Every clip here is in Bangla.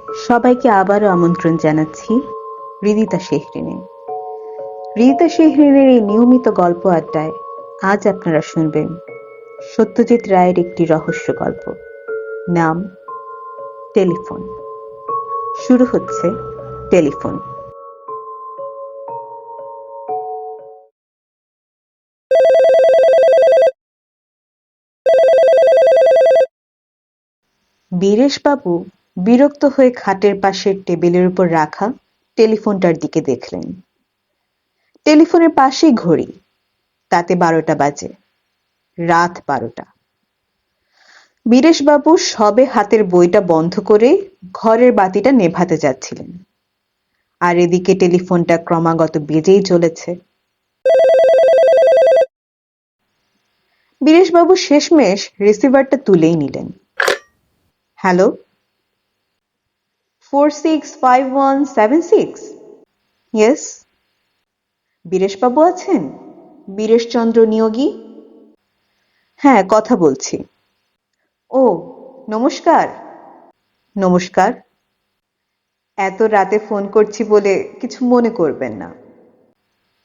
সবাইকে আবারও আমন্ত্রণ জানাচ্ছি হৃদিতা শেহরিনে। হৃদিতা শেহরিনের এই নিয়মিত গল্প আড্ডায় আজ আপনারা শুনবেন সত্যজিৎ রায়ের একটি রহস্য গল্প, নাম টেলিফোন। শুরু হচ্ছে টেলিফোন। বীরেশবাবু বিরক্ত হয়ে খাটের পাশের টেবিলের উপর রাখা টেলিফোনটার দিকে দেখলেন। টেলিফোনের পাশেই ঘড়ি, তাতে 12টা বাজে, রাত 12টা। বীরেশবাবু সবে হাতের বইটা বন্ধ করে ঘরের বাতিটা নেভাতে যাচ্ছিলেন, আর এদিকে টেলিফোনটা ক্রমাগত বেজেই চলেছে। বীরেশবাবু শেষমেশ রিসিভারটা তুলেই নিলেন। হ্যালো, 465176? ইয়েস। বীরেশবাবু আছেন? বীরেশচন্দ্র নিয়োগী? হ্যাঁ, কথা বলছি। ও, নমস্কার। নমস্কার। এত রাতে ফোন করছি বলে কিছু মনে করবেন না।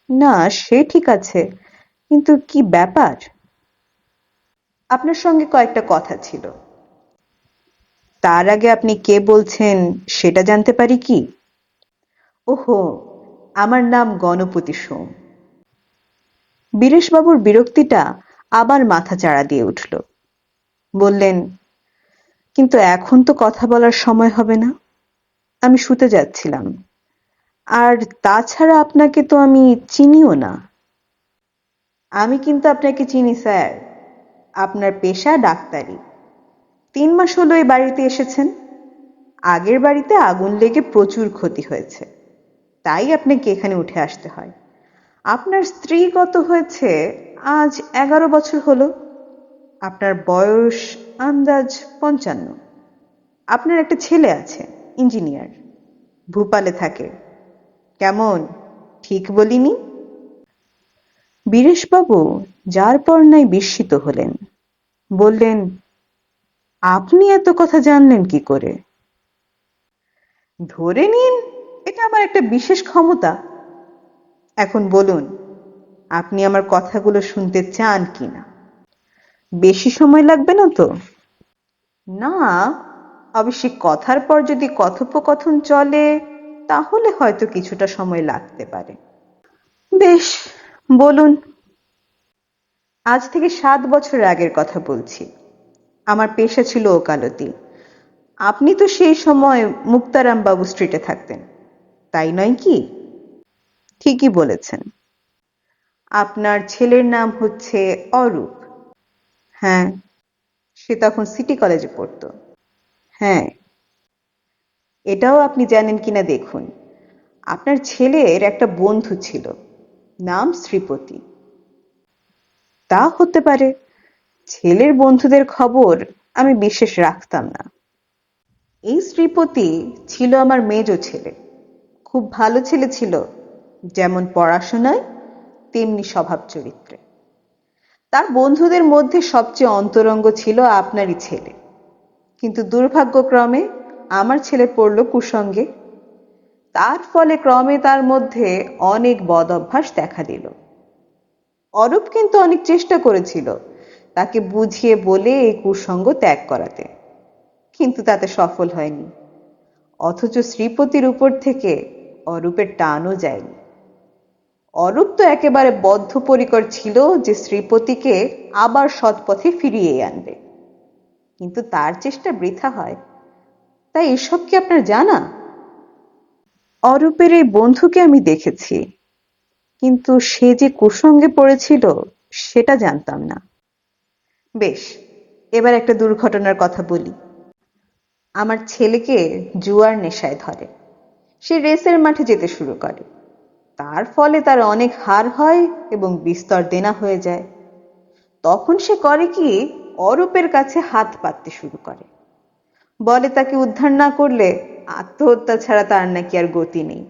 না, সে ঠিক আছে, কিন্তু কি ব্যাপার? আপনার সঙ্গে কয়েকটা কথা ছিল। তার আগে আপনি কে বলছেন সেটা জানতে পারি কি? ওহো, আমার নাম গণপতি সোম। বীরেশবাবুর বিরক্তিটা আবার মাথা চাড়া দিয়ে উঠল। বললেন, কিন্তু এখন তো কথা বলার সময় হবে না, আমি শুতে যাচ্ছিলাম। আর তাছাড়া আপনাকে তো আমি চিনিও না। আমি কিন্তু আপনাকে চিনি স্যার। আপনার পেশা ডাক্তারি। 3 মাস হলো এই বাড়িতে এসেছেন। আগের বাড়িতে আগুন লেগে প্রচুর ক্ষতি হয়েছে, তাই আপনাকে এখানে উঠে আসতে হয়। আপনার স্ত্রী গত হয়েছে আজ 11 বছর হলো। আপনার বয়স আন্দাজ 55। আপনার একটা ছেলে আছে, ইঞ্জিনিয়ার, ভূপালে থাকে। কেমন, ঠিক বলিনি? বীরেশবাবু যার পর নাই বিস্মিত হলেন। বললেন, আপনি এত কথা জানলেন কি করে? ধরে নিন এটা আমার একটা বিশেষ ক্ষমতা। এখন বলুন, আপনি আমার কথাগুলো শুনতে চান কিনা? বেশি সময় লাগবে না তো? না, অবশ্যই কথার পর যদি কথোপকথন চলে তাহলে হয়তো কিছুটা সময় লাগতে পারে। বেশ, বলুন। আজ থেকে 7 বছর আগের কথা বলছি। আমার পেশা ছিল ওকালতি। আপনি তো সেই সময় মুক্তারামবাবু স্ট্রিটে থাকতেন, তাই নয় কি? ঠিকই বলেছেন। আপনার ছেলের নাম হচ্ছে অরূপ? হ্যাঁ। সে তখন সিটি কলেজে পড়তো? হ্যাঁ। এটাও আপনি জানেন কিনা দেখুন, আপনার ছেলের একটা বন্ধু ছিল, নাম শ্রীপতি। তা হতে পারে। ছেলের বন্ধুদের খবর আমি বিশেষ রাখতাম না। এই শ্রীপতি ছিল আমার মেজ ছেলে। খুব ভালো ছেলে ছিল, যেমন পড়াশোনায় তেমনি স্বভাব চরিত্রে। তার বন্ধুদের মধ্যে সবচেয়ে অন্তরঙ্গ ছিল আপনারই ছেলে, কিন্তু দুর্ভাগ্যক্রমে আমার ছেলে পড়ল কুসঙ্গে। তার ফলে ক্রমে তার মধ্যে অনেক বদ অভ্যাস দেখা দিল। অরূপ কিন্তু অনেক চেষ্টা করেছিল তাকে বুঝিয়ে বলে এই কুসঙ্গ ত্যাগ করাতে, কিন্তু তাতে সফল হয়নি। অথচ শ্রীপতির উপর থেকে অরূপের টানও যায়নি। অরূপ তো একেবারে বদ্ধপরিকর ছিল যে শ্রীপতিকে আবার সৎপথে ফিরিয়ে আনবে, কিন্তু তার চেষ্টা বৃথা হয়। তাই এসব কি আপনার জানা? অরূপের এই বন্ধুকে আমি দেখেছি, কিন্তু সে যে কুসঙ্গে পড়েছিল সেটা জানতাম না। বেশ, এবার একটা দুর্ঘটনার কথা বলি। আমার ছেলেকে জুয়ার নেশায় ধরে। সে রেসের মাঠে যেতে শুরু করে। তার ফলে তার অনেক হার হয় এবং বিস্তর দেনা হয়ে যায়। তখন সে করে কি, অরূপের কাছে হাত পাততে শুরু করে। বলে তাকে উদ্ধার না করলে আত্মহত্যা ছাড়া তার নাকি আর গতি নেই।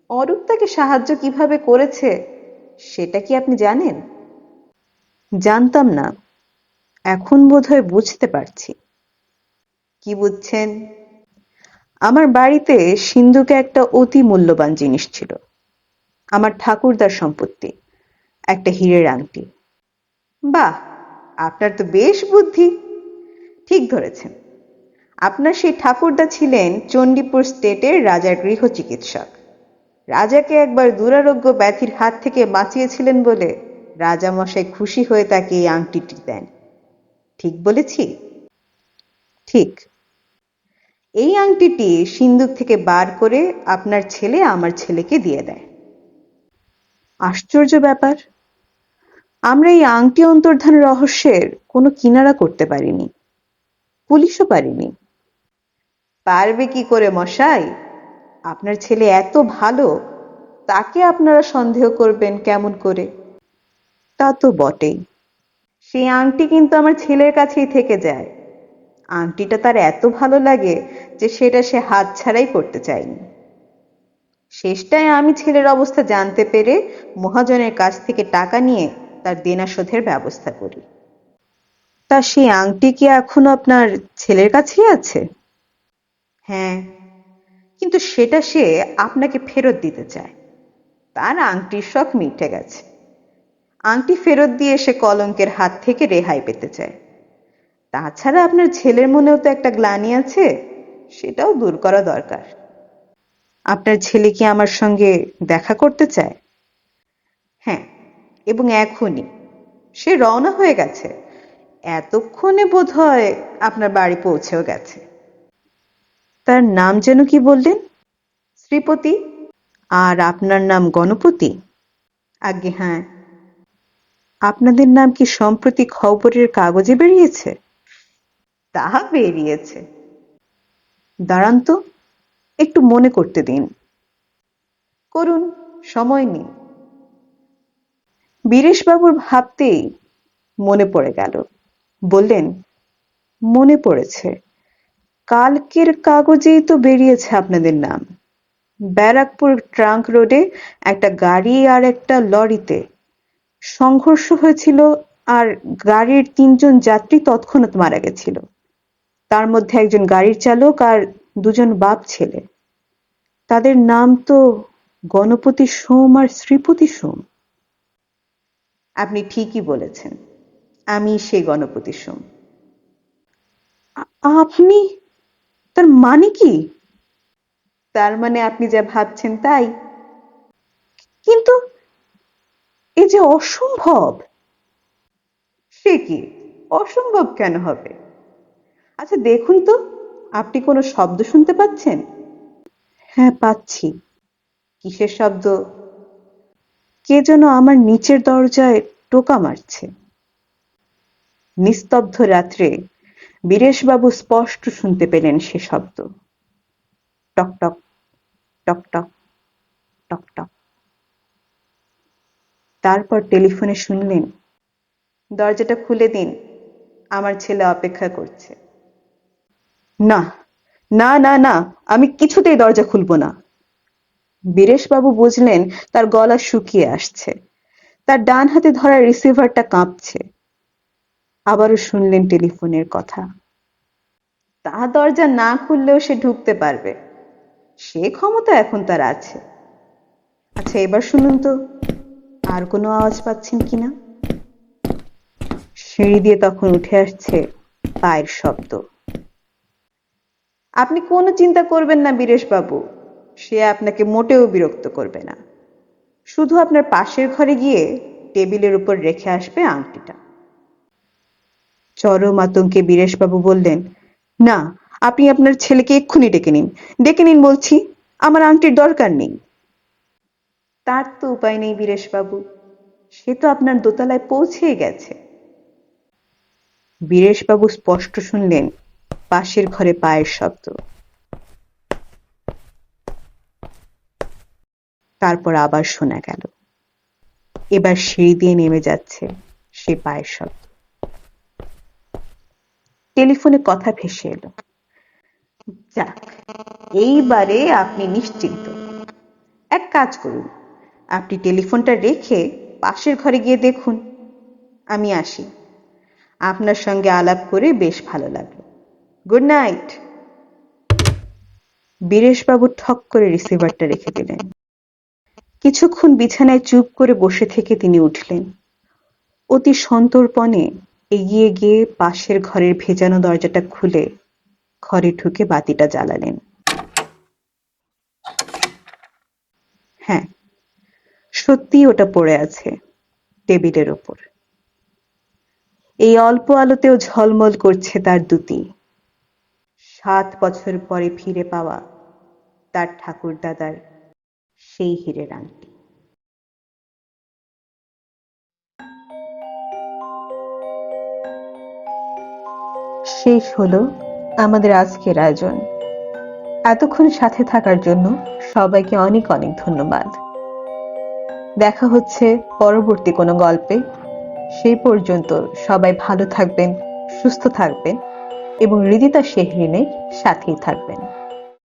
অরূপ তাকে সাহায্য কিভাবে করেছে সেটা কি আপনি জানেন? জানতাম না, এখন বোধহয় বুঝতে পারছি। কি বুঝছেন? আমার বাড়িতে সিন্ধুকে একটা অতি মূল্যবান জিনিস ছিল, আমার ঠাকুরদার সম্পত্তি, একটা হীরের আংটি। বাহ, আপনার তো বেশ বুদ্ধি। ঠিক ধরেছেন, আপনার সেই ঠাকুরদা ছিলেন চণ্ডীপুর স্টেটের রাজার গৃহ চিকিৎসক। রাজাকে একবার দুরারোগ্য ব্যাধির হাত থেকে বাঁচিয়েছিলেন বলে রাজামশাই খুশি হয়ে তাকে এই আংটিটি দেন। ঠিক বলেছি? ঠিক। এই আংটিটি সিন্দুক থেকে বার করে আপনার ছেলে আমার ছেলেকে দিয়ে দেয়। আশ্চর্য ব্যাপার, আমরা এই আংটি অন্তর্ধান রহস্যের কোনো কিনারা করতে পারিনি, পুলিশও পারিনি। পারবে কি করে মশাই? আপনার ছেলে এত ভালো, তাকে আপনারা সন্দেহ করবেন কেমন করে? তা তো বটেই। সেই আংটি কিন্তু আমার ছেলের কাছেই থেকে যায়। আংটিটা তার এত ভালো লাগে যে সেটা সে হাত ছাড়াই করতে চায়নি। শেষটায় আমি ছেলের অবস্থা জানতে পেরে মহাজনের কাছ থেকে টাকা নিয়ে তার দেনা শোধের ব্যবস্থা করি। তা সেই আংটি কি এখনো আপনার ছেলের কাছেই আছে? হ্যাঁ, কিন্তু সেটা সে আপনাকে ফেরত দিতে চায়। তার আংটির শখ মিটে গেছে। আংটি ফেরত দিয়ে সে কলঙ্কের হাত থেকে রেহাই পেতে চায়। তাছাড়া আপনার ছেলের মনেও তো একটা গ্লানি আছে, সেটাও দূর করা দরকার। আপনার ছেলে কি আমার সঙ্গে দেখা করতে চায়? হ্যাঁ, এবং এখনই। সে রওনা হয়ে গেছে, এতক্ষণে বোধ হয় আপনার বাড়ি পৌঁছেও গেছে। তার নাম যেন কি বললেন? শ্রীপতি। আর আপনার নাম গণপতি? আজ্ঞে হ্যাঁ। আপনাদের নাম কি সম্প্রতি খবরের কাগজে বেরিয়েছে? তাহা বেরিয়েছে। দাঁড়ান তো, একটু মনে করতে দিন। করুন, সময় নিন। বীরেশবাবুর ভাবতেই মনে পড়ে গেল। বললেন, মনে পড়েছে, কালকের কাগজেই তো বেরিয়েছে আপনাদের নাম। ব্যারাকপুর ট্রাঙ্ক রোডে একটা গাড়ি আর একটা লরিতে সংঘর্ষ হয়েছিল, আর গাড়ির ৩ জন যাত্রী তৎক্ষণাৎ মারা গেছিল। তার মধ্যে একজন গাড়ির চালক আর ২ জন বাপ ছেলে। তাদের নাম তো গণপতি সোম আর শ্রীপতি সোম। আপনি ঠিকই বলেছেন, আমি সেই গণপতি সোম। আপনি? তার মানে কি? তার মানে আপনি যা ভাবছেন তাই। কিন্তু এ যে অসম্ভব। সে কি, অসম্ভব কেন হবে? আচ্ছা দেখুন তো, আপনি কোনো শব্দ শুনতে পাচ্ছেন? হ্যাঁ, পাচ্ছি। কিসের শব্দ? কে যেন আমার নিচের দরজায় টোকা মারছে। নিস্তব্ধ রাত্রে বীরেশবাবু স্পষ্ট শুনতে পেলেন সে শব্দ। টক টক, টক টক, টক টক। তারপর টেলিফোনে শুনলেন, দরজাটা খুলে দিন, আমার ছেলে অপেক্ষা করছে। না না না না, আমি কিছুতেই দরজা খুলব না। বীরেশবাবু বুঝলেন তার গলা শুকিয়ে আসছে, তার ডান হাতে ধরা রিসিভারটা কাঁপছে। আবারও শুনলেন টেলিফোনের কথা। তা দরজা না খুললেও সে ঢুকতে পারবে, সে ক্ষমতা এখন তার আছে। আচ্ছা এবার শুনুন তো, আর কোনো আওয়াজ পাচ্ছেন কিনা? সিঁড়ি দিয়ে তখন উঠে আসছে পায়ের শব্দ। আপনি কোনো চিন্তা করবেন না বীরেশবাবু, সে আপনাকে মোটেও বিরক্ত করবে না। শুধু আপনার পাশের ঘরে গিয়ে টেবিলের উপর রেখে আসবে আংটিটা। চরম আতঙ্কে বীরেশবাবু বললেন, না, আপনি আপনার ছেলেকে এক্ষুনি ডেকে নিন, ডেকে নিন বলছি, আমার আংটির দরকার নেই। তার তো উপায় নেই বীরেশবাবু, সে তো আপনার দোতলায় পৌঁছেই গেছে। বীরেশবাবু স্পষ্ট শুনলেন পাশের ঘরে পায়ের শব্দ। তারপর আবার শোনা গেল, এবার সিঁড়ি দিয়ে নেমে যাচ্ছে সে পায়ের শব্দ। টেলিফোনে কথা ভেসে এলো, যাক, এইবারে আপনি নিশ্চিন্ত। এক কাজ করুন, আপনি টেলিফোনটা রেখে পাশের ঘরে গিয়ে দেখুন। আমি আসি। আপনার সঙ্গে আলাপ করে বেশ ভালো লাগলো। Good night. বীরেশবাবু ঠক করে রিসিভারটা রেখে দিলেন। কিছুক্ষণ বিছানায় চুপ করে বসে থেকে তিনি উঠলেন। অতি সন্তর্পণে এগিয়ে গিয়ে পাশের ঘরের ভেজানো দরজাটা খুলে ঘরে ঢুকে বাতিটা জ্বালালেন। হ্যাঁ, সত্যি ওটা পড়ে আছে টেবিলের ওপর। এই অল্প আলোতেও ঝলমল করছে তার দুটি 7 বছর পরে ফিরে পাওয়া তার ঠাকুরদাদার সেই হীরের আংটি। শেষ হলো আমাদের আজকের আয়োজন। এতক্ষণ সাথে থাকার জন্য সবাইকে অনেক অনেক ধন্যবাদ। দেখা হচ্ছে পরবর্তী কোনো গল্পে। সেই পর্যন্ত সবাই ভালো থাকবেন, সুস্থ থাকবেন এবং হৃদিতা শেহরিনের সাথেই থাকবেন।